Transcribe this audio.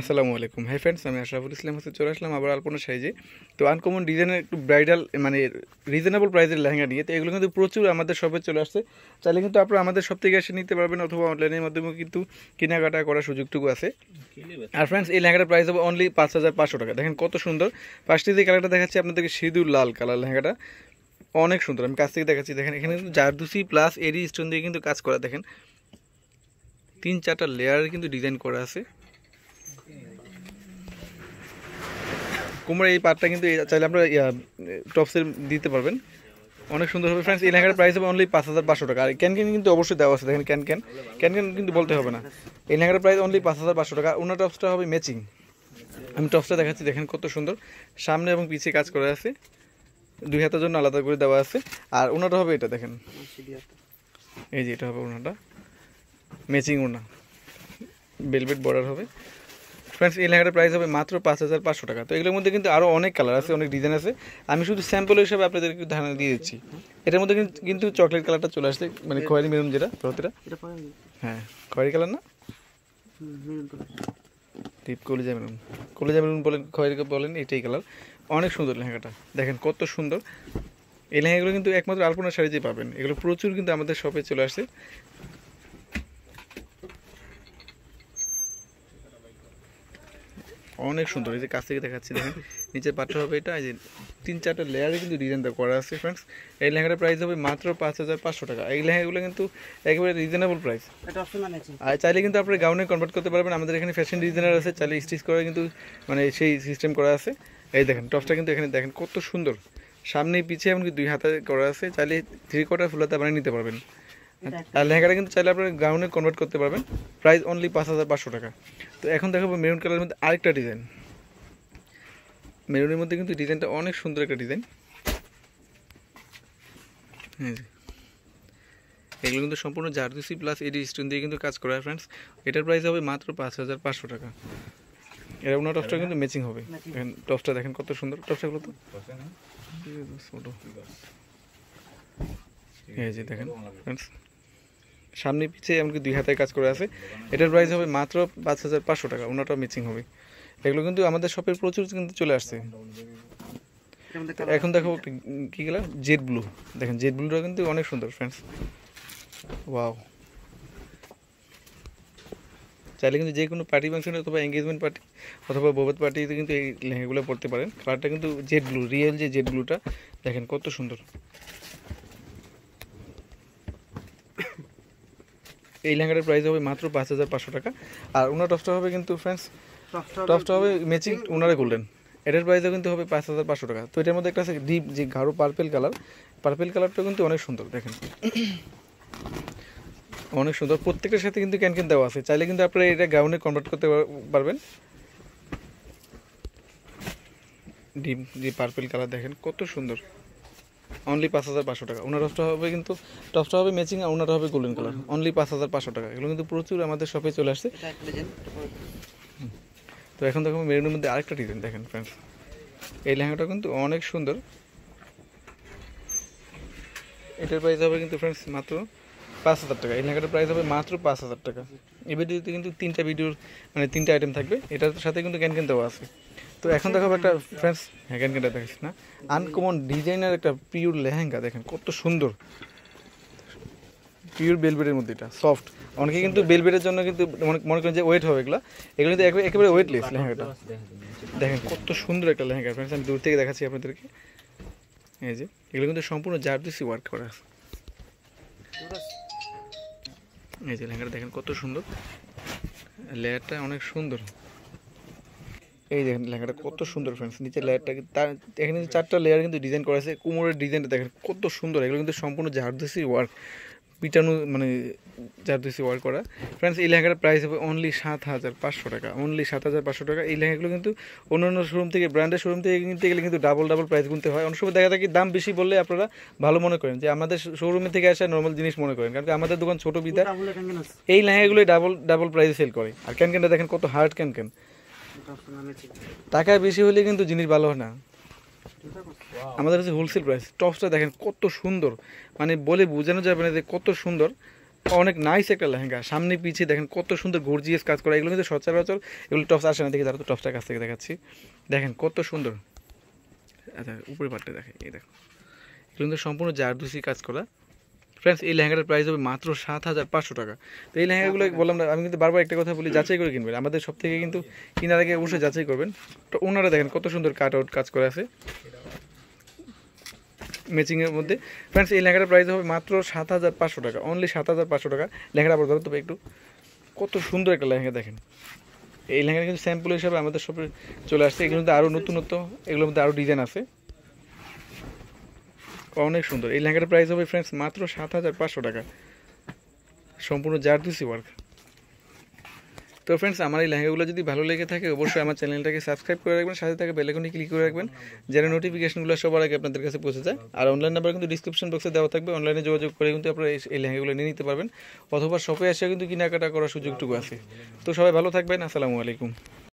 আসসালামু আলাইকুম। Hi friends, আমি আশরাফুল ইসলাম হাসান চলে আসলাম আবার আলপনা সাইজে। তো আনকমন ডিজাইনের একটু ব্রাইডাল মানে রিজনেবল প্রাইসের লেহেঙ্গা নিয়ে, তো এগুলো কিন্তু প্রচুর আমাদের শপে চলে আসছে। চাইলে কিন্তু আপনারা আমাদের শপ থেকে এসে নিতে পারবেন, অথবা অনলাইনের মাধ্যমেও কিন্তু কেনাকাটা করার সুযোগটুকু আছে। আর ফ্রেন্ডস, এই লেহেঙ্গাটার প্রাইস হবে অনলি 5,500 টাকা। দেখেন কত সুন্দর। ফার্স্টে যে কালারটা দেখাচ্ছি আপনাদেরকে, সিঁদুর লাল কালার লেহেঙ্গাটা অনেক সুন্দর। আমি কাছ থেকে দেখাচ্ছি, দেখেন এখানে কিন্তু জারদুসি প্লাস এরি স্টোন দিয়ে কিন্তু কাজ করা। দেখেন 3-4টা লেয়ার কিন্তু ডিজাইন করা আছে। কুমড়া এই পাটটা কিন্তু চাইলে আমরা টপসের দিতে পারবেন, অনেক সুন্দর হবে। ফ্রেন্ডস, এই লেহেঙ্গার প্রাইস হবে অনলি 5,500 টাকা। আর ক্যান কিন্তু অবশ্যই দেওয়া আছে, দেখেন ক্যান কিন্তু বলতে হবে না। এই লেহেঙ্গার প্রাইস অনলি 5,500 টাকা। ওনার টপসটা হবে ম্যাচিং। আমি টপসটা দেখাচ্ছি, দেখেন কত সুন্দর। সামনে এবং পিছিয়ে কাজ করা আছে, 2 হাতের জন্য আলাদা করে দেওয়া আছে। আর ওনাটা হবে এটা দেখেন, এই যে এটা হবে ওনাটা, ম্যাচিং ওনা, বেলভেট বর্ডার হবে। ফ্রেন্ডস, এই লেহেঙ্গাটার প্রাইস হবে মাত্র 5,500 টাকা। তো এগুলোর মধ্যে কিন্তু আরও অনেক কালার আছে, অনেক ডিজাইন আছে। আমি শুধু স্যাম্পল হিসাবে আপনাদের একটু ধারণা দিয়ে দিচ্ছি। এটার মধ্যে কিন্তু চকলেট কালারটা চলে আসছে, মানে খয়েরি মেরুন, যেটা প্রতিটা, হ্যাঁ খয়েরি কালার না, ডিপ কলিজা মেরুন বলেন, খয়েরি বলেন, এটাই কালার। অনেক সুন্দর লেহেঙ্গাটা, দেখেন কত সুন্দর। এই লেহেঙ্গাগুলো কিন্তু একমাত্র আলপনা শাড়িতেই পাবেন। এগুলো প্রচুর কিন্তু আমাদের শপে চলে আসছে। অনেক সুন্দর। এই যে কাছ থেকে দেখাচ্ছি, দেখেন নিচের পাটটা হবে এটা, এই যে 3-4টা লেয়ারে কিন্তু ডিজাইনটা করা আছে। ফ্রেন্ডস, এই লেহেঙ্গাটার প্রাইস হবে মাত্র 5,500 টাকা। এই লেহেঙ্গাগুলো কিন্তু একেবারে রিজনেবল প্রাইস। আর চাইলে কিন্তু আপনারা গাউনে কনভার্ট করতে পারবেন। আমাদের এখানে ফ্যাশন ডিজাইনার আছে, চাইলে স্টিচ করে কিন্তু মানে সেই সিস্টেম করা আছে। এই দেখেন টপসটা কিন্তু এখানে দেখেন কত সুন্দর, সামনে পিছিয়ে এমনকি 2 হাতে করা আছে। চাইলে 3/4 ফুল হাতা বানিয়ে নিতে পারবেন। আর লেহেঙ্গাটা কিন্তু চাইলে আপনারা গাউনে কনভার্ট করতে পারবেন। প্রাইস অনলি 5,500 টাকা। তো এখন দেখাবো মেরুন কালারের মধ্যে আরেকটা ডিজাইন। মেরুনের মধ্যে কিন্তু ডিজাইনটা অনেক সুন্দর একটা ডিজাইন। হ্যাঁ, এগুলো কিন্তু সম্পূর্ণ জারদুসি প্লাস এডি স্টোন দিয়ে কিন্তু কাজ করা। ফ্রেন্ডস, এটার প্রাইস হবে মাত্র 5,500 টাকা। এর ওনার টপসটা কিন্তু ম্যাচিং হবে। দেখেন টপসটা দেখেন কত সুন্দর। টপসটাগুলো তো ছোটো, এই যে দেখেন ফ্রেন্ডস, সামনে পিছিয়ে এমনকি 2 হাতে কাজ করে আছে। এটার প্রাইস হবে মাত্র 5,500 টাকা। ওনাটাও ম্যাচিং হবে। এগুলো কিন্তু আমাদের শপে প্রচুর কিন্তু চলে আসছে। এখন দেখো কি কালার, জেড ব্লু। দেখেন জেড ব্লুটা কিন্তু অনেক সুন্দর ফ্রেন্ডস, ওয়াও। চাইলে কিন্তু যে কোনো পার্টি ফাংশনে অথবা এঙ্গেজমেন্ট পার্টি অথবা বৌভাত পার্টিতে কিন্তু এই লেহেঙ্গাগুলো পরতে পারেন। কালারটা কিন্তু জেড ব্লু, রিয়েল যে জেড ব্লুটা, দেখেন কত সুন্দর। এই লেহেঙ্গাটার প্রাইস হবে মাত্র 5,500 টাকা। আর ওনার টপসটা হবে কিন্তু ফ্রেন্ডস, টপসটা হবে ম্যাচিং ওনারে গোল্ডেন। এটার প্রাইসও কিন্তু হবে 5,500 টাকা। তো এটার মধ্যে একটা আছে ডিপ যে গাঢ় পার্পেল কালারটা কিন্তু অনেক সুন্দর। দেখেন অনেক সুন্দর। প্রত্যেকের সাথে কিন্তু ক্যান দেওয়া আছে। চাইলে কিন্তু আপনারা এটা গাউনে কনভার্ট করতে পারবেন। ডিপ যে পার্পেল কালার, দেখেন কত সুন্দর। অনলি 5,500 টাকা। ওনার টপসটা হবে ম্যাচিং, আর ওনারটা হবে গোল্ডেন কালার। অনলি 5,500 টাকা। এগুলো কিন্তু প্রচুর আমাদের শপে চলে আসছে। তো এখন দেখো মেরুনের মধ্যে আরেকটা ডিজাইন, দেখেন ফ্রেন্ডস, এই লেহেঙ্গাটা কিন্তু অনেক সুন্দর। এটার প্রাইস হবে কিন্তু ফ্রেন্ডস মাত্র 5,000 টাকা। এই লেহেঙ্গাটার প্রাইস হবে মাত্র 5,000 টাকা। এই ভিডিওতে কিন্তু 3টা ভিডিওর মানে 3টা আইটেম থাকবে। এটার সাথে কিন্তু ক্যান দেওয়া আছে। তো এখন দেখাবো একটা ফ্রেন্ডস, হ্যাঁ ক্যানটা দেখিস না, আনকমন ডিজাইনার একটা পিওর লেহেঙ্গা। দেখেন কত সুন্দর, পিওর বেলভেটের মধ্যে, এটা সফট। অনেকে কিন্তু বেলভেটের জন্য কিন্তু মনে করেন যে ওয়েট হবে, এগুলো কিন্তু একেবারে ওয়েটলেস লেহেঙ্গাটা। দেখেন কত সুন্দর একটা লেহেঙ্গা ফ্রেন্ডস, আমি দূর থেকে দেখাচ্ছি আপনাদেরকে। এই যে এগুলো কিন্তু সম্পূর্ণ জারদুসি ওয়ার্ক করা। এই যে লেহেঙ্গাটা দেখেন কত সুন্দর, লেয়ারটা অনেক সুন্দর। এই দেখেন লেহেঙ্গাটা কত সুন্দর ফ্রেন্ডস, নিচের লেয়ারটা তার এখানে 4টা লেয়ার কিন্তু ডিজাইন করা আছে। কোমরের ডিজাইনটা দেখেন কত সুন্দর। এগুলো কিন্তু সম্পূর্ণ জারদুসি ওয়ার্ক, পিটানো মানে জারদুসি ওয়ার্ক করা। ফ্রেন্ডস, এই লেহেঙ্গাটার প্রাইস হবে অনলি 7,500 টাকা। অনলি 7,500 টাকা। এই লেহেঙ্গাগুলো কিন্তু অন্যান্য শোরুম থেকে, ব্র্যান্ডের শোরুম থেকে কিনতে গেলে কিন্তু ডাবল প্রাইস গুনতে হয়। অনেক সময় দেখা যায় কি দাম বেশি বললে আপনারা ভালো মনে করেন, যে আমাদের শোরুমে থেকে আসা নর্মাল জিনিস মনে করেন, কারণ আমাদের দোকান ছোট বিধা এই লেহেঙ্গাগুলোই ডাবল প্রাইসে সেল করে। আর ক্যানটা দেখেন কত হার্ড ক্যান। টাকা বেশি হলে কিন্তু জিনিস ভালো হয় না। আমাদের হচ্ছে হোলসেল প্রাইস। টপসটা দেখেন কত সুন্দর, মানে বলে বোঝানো যাবে না যে কত সুন্দর। অনেক নাইস একটা লেহেঙ্গা, সামনে পিছিয়ে দেখেন কত সুন্দর গর্জিয়াস কাজ করা। এগুলো কিন্তু সচরাচর এগুলো টপস আসে না, দেখি তারা তো টপসটার কাছ থেকে দেখাচ্ছি। দেখেন কত সুন্দর, আচ্ছা উপরে পাটটা দেখেন, এই দেখো এগুলো কিন্তু সম্পূর্ণ জারদুসি কাজ করা। ফ্রেন্ডস এই লেহেঙ্গাটার প্রাইস হবে মাত্র 7,500 টাকা। তো এই লেহেঙ্গাগুলো বললাম না, আমি কিন্তু বারবার একটা কথা বলি, যাচাই করে কিনবেন। আমাদের সব থেকে কিন্তু কেনার আগে অবশ্যই যাচাই করবেন। তো ওনারা দেখেন কত সুন্দর কাট আউট কাজ করা আছে ম্যাচিংয়ের মধ্যে। ফ্রেন্ডস এই লেহেঙ্গাটার প্রাইস হবে মাত্র 7,500 টাকা, অনলি 7,500 টাকা। লেহেঙ্গাটা আবার ধরো তবে একটু, কত সুন্দর একটা লেহেঙ্গা দেখেন। এই লেহেঙ্গা কিন্তু স্যাম্পল হিসাবে আমাদের সব চলে আসছে, এগুলোর মধ্যে আরও নতুনত্ব, এগুলোর মধ্যে আরও ডিজাইন আছে, অনেক সুন্দর। এই লেহেঙ্গাটার প্রাইস হবে ফ্রেন্ডস মাত্র 7,500 টাকা, সম্পূর্ণ জারদুসি ওয়ার্ক। তো ফ্রেন্ডস আমার এই লেহেঙ্গাগুলো যদি ভালো লেগে থাকে অবশ্যই আমার চ্যানেলটাকে সাবস্ক্রাইব করে রাখবেন, সাথে থাকে বেল আইকনে ক্লিক করে রাখবেন, যেন নোটিফিকেশনগুলো সবার আগে আপনাদের কাছে পৌঁছে যায়। আর অনলাইন নাম্বার কিন্তু ডিসক্রিপশন বক্সে দেওয়া থাকবে, অনলাইনে যোগাযোগ করে কিন্তু আপনারা এই লেহেঙ্গাগুলো নিয়ে নিতে পারবেন, অথবা শপে এসে কিন্তু কেনাকাটা করার সুযোগটুকু আছে। তো সবাই ভালো থাকবেন, আসসালামু আলাইকুম।